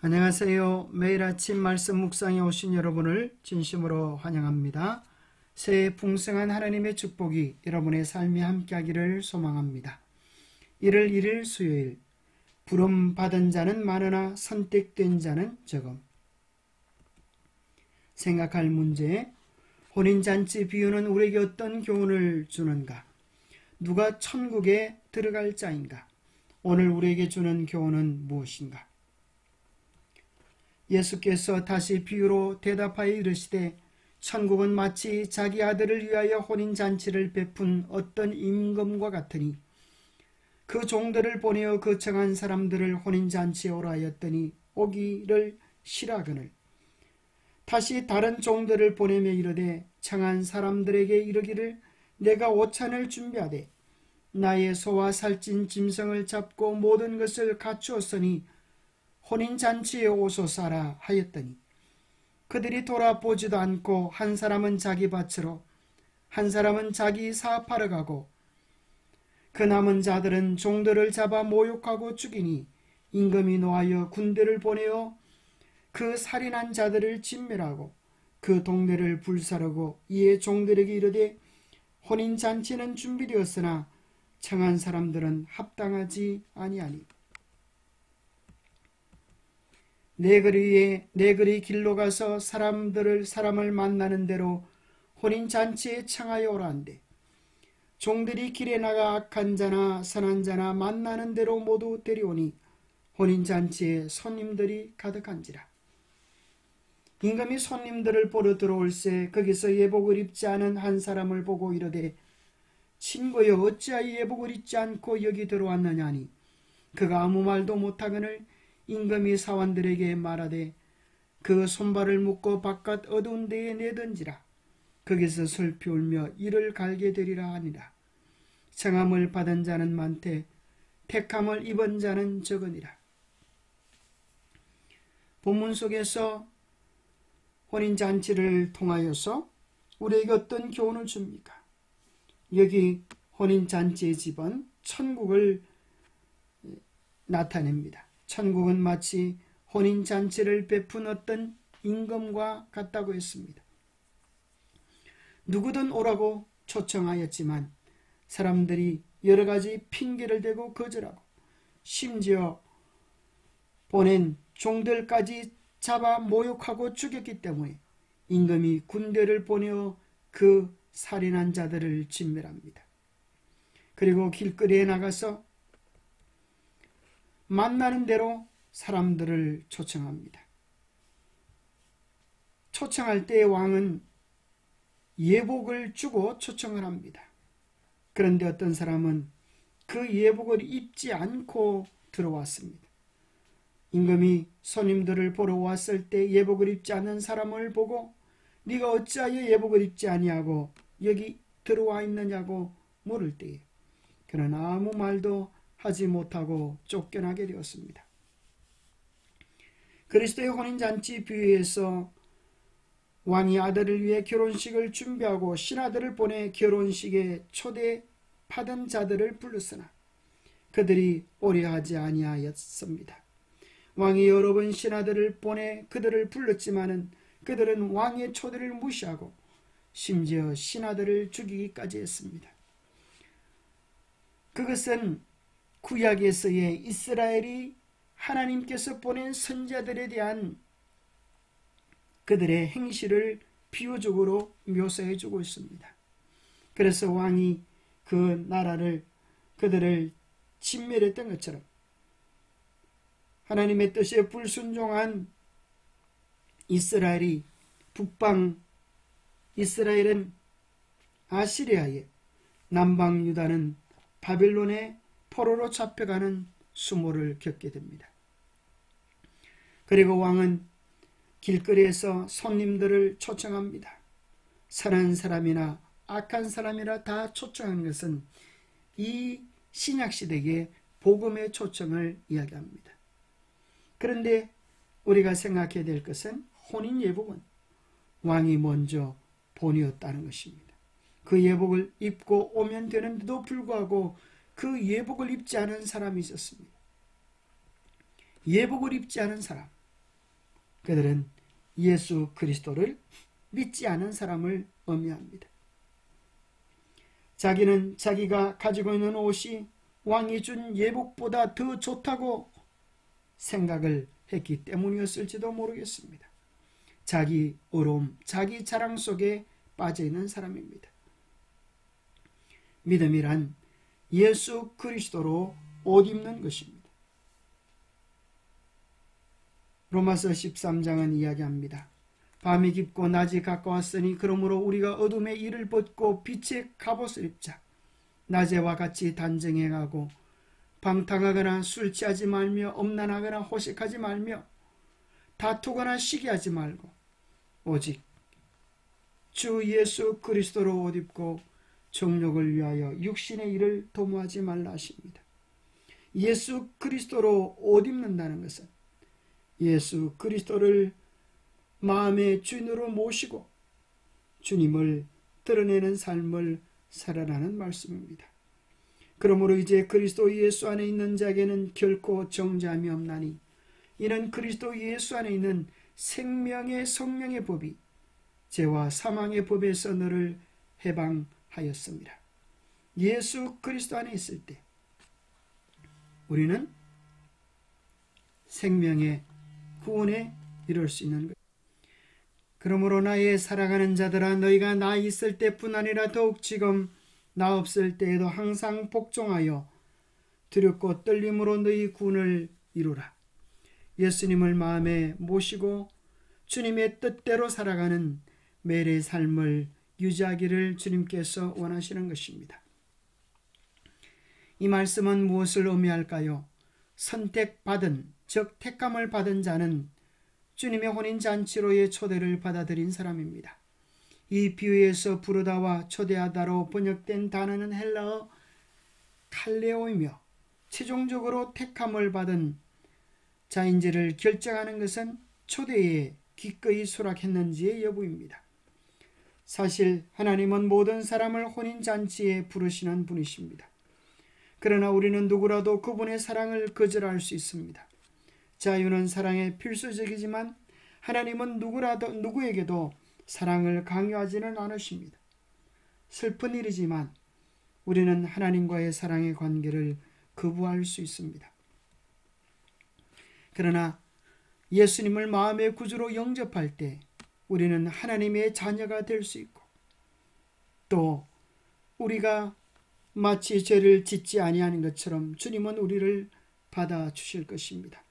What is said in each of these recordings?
안녕하세요. 매일 아침 말씀 묵상에 오신 여러분을 진심으로 환영합니다. 새해 풍성한 하나님의 축복이 여러분의 삶에 함께하기를 소망합니다. 1월 1일 수요일, 부름 받은 자는 많으나 선택된 자는 적음. 생각할 문제, 혼인잔치 비유는 우리에게 어떤 교훈을 주는가? 누가 천국에 들어갈 자인가? 오늘 우리에게 주는 교훈은 무엇인가? 예수께서 다시 비유로 대답하여 이르시되 천국은 마치 자기 아들을 위하여 혼인잔치를 베푼 어떤 임금과 같으니 그 종들을 보내어 그 청한 사람들을 혼인잔치에 오라 하였더니 오기를 싫어하거늘 다시 다른 종들을 보내며 이르되 청한 사람들에게 이르기를 내가 오찬을 준비하되 나의 소와 살찐 짐승을 잡고 모든 것을 갖추었으니 혼인잔치에 오소서라 하였더니 그들이 돌아보지도 않고 한 사람은 자기 밭으로 한 사람은 자기 사업하러 가고 그 남은 자들은 종들을 잡아 모욕하고 죽이니 임금이 노하여 군대를 보내어 그 살인한 자들을 진멸하고 그 동네를 불사르고 이에 종들에게 이르되 혼인잔치는 준비되었으나 청한 사람들은 합당하지 아니하니 내 거리 길로 가서 사람을 만나는 대로 혼인잔치에 청하여 오라 한대 종들이 길에 나가 악한 자나 선한 자나 만나는 대로 모두 데려오니 혼인잔치에 손님들이 가득한지라. 임금이 손님들을 보러 들어올새 거기서 예복을 입지 않은 한 사람을 보고 이르되 친구여 어찌하여 예복을 입지 않고 여기 들어왔느냐 하니 그가 아무 말도 못하거늘 임금이 사원들에게 말하되 그 손발을 묶고 바깥 어두운 데에 내던지라. 거기서 슬피 울며 이를 갈게 되리라 하니라. 청함을 받은 자는 많되 택함을 입은 자는 적으니라. 본문 속에서 혼인잔치를 통하여서 우리에게 어떤 교훈을 줍니까? 여기 혼인잔치의 집은 천국을 나타냅니다. 천국은 마치 혼인잔치를 베푼 어떤 임금과 같다고 했습니다. 누구든 오라고 초청하였지만 사람들이 여러 가지 핑계를 대고 거절하고 심지어 보낸 종들까지 잡아 모욕하고 죽였기 때문에 임금이 군대를 보내어 그 살인한 자들을 진멸합니다. 그리고 길거리에 나가서 만나는 대로 사람들을 초청합니다. 초청할 때 왕은 예복을 주고 초청을 합니다. 그런데 어떤 사람은 그 예복을 입지 않고 들어왔습니다. 임금이 손님들을 보러 왔을 때 예복을 입지 않은 사람을 보고 네가 어찌하여 예복을 입지 아니하고 여기 들어와 있느냐고 물을 때에 그는 아무 말도 하지 못하고 쫓겨나게 되었습니다. 그리스도의 혼인잔치 비유에서 왕이 아들을 위해 결혼식을 준비하고 신하들을 보내 결혼식에 초대받은 자들을 불렀으나 그들이 오려하지 아니하였습니다. 왕이 여러 번 신하들을 보내 그들을 불렀지만은 그들은 왕의 초대를 무시하고 심지어 신하들을 죽이기까지 했습니다. 그것은 구약에서의 이스라엘이 하나님께서 보낸 선지자들에 대한 그들의 행실을 비유적으로 묘사해 주고 있습니다. 그래서 왕이 그 나라를 그들을 진멸했던 것처럼 하나님의 뜻에 불순종한 이스라엘이 북방 이스라엘은 아시리아에 남방 유다는 바벨론의 포로로 잡혀가는 수모를 겪게 됩니다. 그리고 왕은 길거리에서 손님들을 초청합니다. 선한 사람이나 악한 사람이나 다 초청하는 것은 이 신약시대의 복음의 초청을 이야기합니다. 그런데 우리가 생각해야 될 것은 혼인 예복은 왕이 먼저 보내었다는 것입니다. 그 예복을 입고 오면 되는데도 불구하고 그 예복을 입지 않은 사람이 있었습니다. 예복을 입지 않은 사람, 그들은 예수 그리스도를 믿지 않은 사람을 의미합니다. 자기는 자기가 가지고 있는 옷이 왕이 준 예복보다 더 좋다고 생각을 했기 때문이었을지도 모르겠습니다. 자기 의로움, 자기 자랑 속에 빠져있는 사람입니다. 믿음이란 예수 그리스도로 옷 입는 것입니다. 로마서 13장은 이야기합니다. 밤이 깊고 낮이 가까웠으니 그러므로 우리가 어둠의 일을 벗고 빛의 갑옷을 입자. 낮에와 같이 단정해 가고 방탕하거나 술 취하지 말며 엄난하거나 호색하지 말며 다투거나 시기하지 말고 오직 주 예수 그리스도로 옷 입고 정욕을 위하여 육신의 일을 도모하지 말라 하십니다. 예수 그리스도로 옷 입는다는 것은 예수 그리스도를 마음의 주인으로 모시고 주님을 드러내는 삶을 살아라는 말씀입니다. 그러므로 이제 그리스도 예수 안에 있는 자에게는 결코 정죄함이 없나니 이는 그리스도 예수 안에 있는 생명의 성령의 법이 죄와 사망의 법에서 너를 해방하였습니다. 예수 그리스도 안에 있을 때 우리는 생명의 구원에 이룰 수 있는 것. 그러므로 나의 사랑하는 자들아 너희가 나 있을 때뿐 아니라 더욱 지금 나 없을 때에도 항상 복종하여 두렵고 떨림으로 너희 구원을 이루라. 예수님을 마음에 모시고 주님의 뜻대로 살아가는 매일의 삶을 유지하기를 주님께서 원하시는 것입니다. 이 말씀은 무엇을 의미할까요? 선택받은, 즉 택감을 받은 자는 주님의 혼인잔치로의 초대를 받아들인 사람입니다. 이 비유에서 부르다와 초대하다로 번역된 단어는 헬라어 칼레오이며 최종적으로 택함을 받은 자인지를 결정하는 것은 초대에 기꺼이 수락했는지의 여부입니다. 사실 하나님은 모든 사람을 혼인잔치에 부르시는 분이십니다. 그러나 우리는 누구라도 그분의 사랑을 거절할 수 있습니다. 자유는 사랑에 필수적이지만 하나님은 누구에게도 사랑을 강요하지는 않으십니다. 슬픈 일이지만 우리는 하나님과의 사랑의 관계를 거부할 수 있습니다. 그러나 예수님을 마음의 구주로 영접할 때 우리는 하나님의 자녀가 될 수 있고 또 우리가 마치 죄를 짓지 아니하는 것처럼 주님은 우리를 받아주실 것입니다.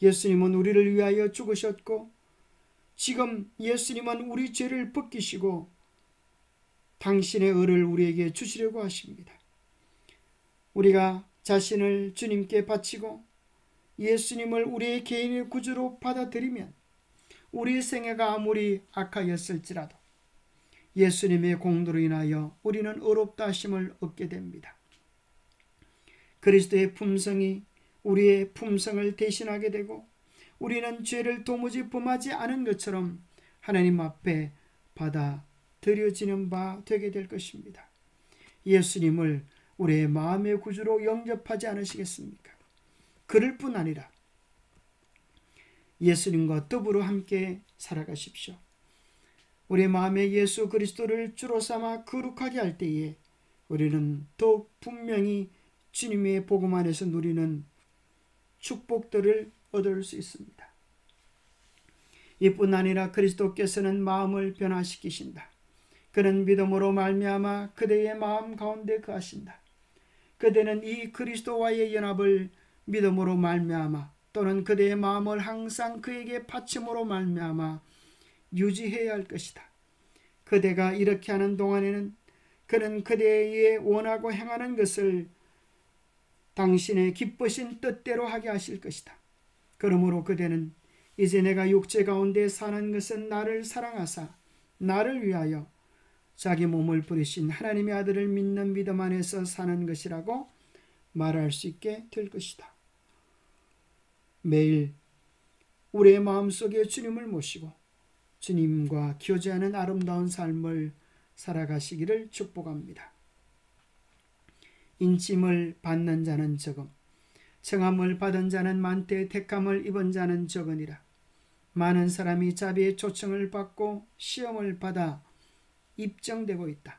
예수님은 우리를 위하여 죽으셨고 지금 예수님은 우리 죄를 벗기시고 당신의 의를 우리에게 주시려고 하십니다. 우리가 자신을 주님께 바치고 예수님을 우리의 개인의 구주로 받아들이면 우리의 생애가 아무리 악하였을지라도 예수님의 공로로 인하여 우리는 의롭다 하심을 얻게 됩니다. 그리스도의 품성이 우리의 품성을 대신하게 되고 우리는 죄를 도무지 범하지 않은 것처럼 하나님 앞에 받아들여지는 바 되게 될 것입니다. 예수님을 우리의 마음의 구주로 영접하지 않으시겠습니까? 그럴 뿐 아니라 예수님과 더불어 함께 살아가십시오. 우리의 마음에 예수 그리스도를 주로 삼아 거룩하게 할 때에 우리는 더욱 분명히 주님의 복음 안에서 누리는 축복들을 얻을 수 있습니다. 이뿐 아니라 그리스도께서는 마음을 변화시키신다. 그는 믿음으로 말미암아 그대의 마음 가운데 거하신다. 그대는 이 그리스도와의 연합을 믿음으로 말미암아 또는 그대의 마음을 항상 그에게 바침으로 말미암아 유지해야 할 것이다. 그대가 이렇게 하는 동안에는 그는 그대의 원하고 행하는 것을 당신의 기쁘신 뜻대로 하게 하실 것이다. 그러므로 그대는 이제 내가 육체 가운데 사는 것은 나를 사랑하사 나를 위하여 자기 몸을 부리신 하나님의 아들을 믿는 믿음 안에서 사는 것이라고 말할 수 있게 될 것이다. 매일 우리의 마음속에 주님을 모시고 주님과 교제하는 아름다운 삶을 살아가시기를 축복합니다. 인침을 받는 자는 적음, 청함을 받은 자는 많되 택함을 입은 자는 적으니라. 많은 사람이 자비의 초청을 받고 시험을 받아 입증되고 있다.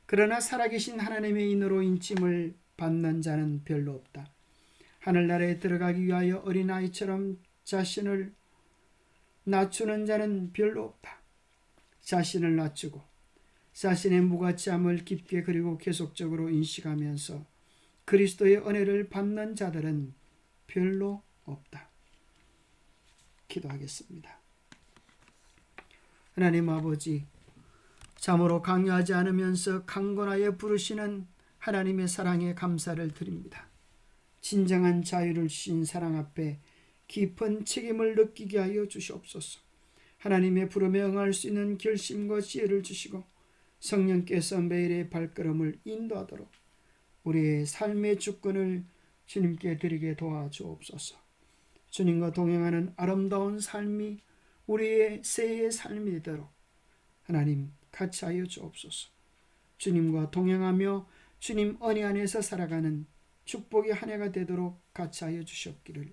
그러나 살아계신 하나님의 인으로 인침을 받는 자는 별로 없다. 하늘나라에 들어가기 위하여 어린아이처럼 자신을 낮추는 자는 별로 없다. 자신을 낮추고 자신의 무가치함을 깊게 그리고 계속적으로 인식하면서 그리스도의 은혜를 받는 자들은 별로 없다. 기도하겠습니다. 하나님 아버지, 참으로 강요하지 않으면서 강건하여 부르시는 하나님의 사랑에 감사를 드립니다. 진정한 자유를 주신 사랑 앞에 깊은 책임을 느끼게 하여 주시옵소서. 하나님의 부름에 응할 수 있는 결심과 지혜를 주시고 성령께서 매일의 발걸음을 인도하도록 우리의 삶의 주권을 주님께 드리게 도와주옵소서. 주님과 동행하는 아름다운 삶이 우리의 새해의 삶이 되도록 하나님 같이 하여 주옵소서. 주님과 동행하며 주님 은혜 안에서 살아가는 축복의 한 해가 되도록 같이 하여 주시옵기를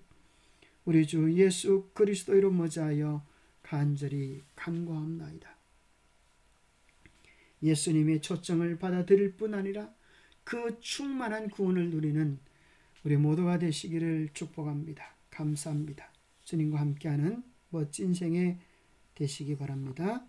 우리 주 예수 그리스도로 머지하여 간절히 간구합나이다. 예수님의 초청을 받아들일 뿐 아니라 그 충만한 구원을 누리는 우리 모두가 되시기를 축복합니다. 감사합니다. 주님과 함께하는 멋진 생애 되시기 바랍니다.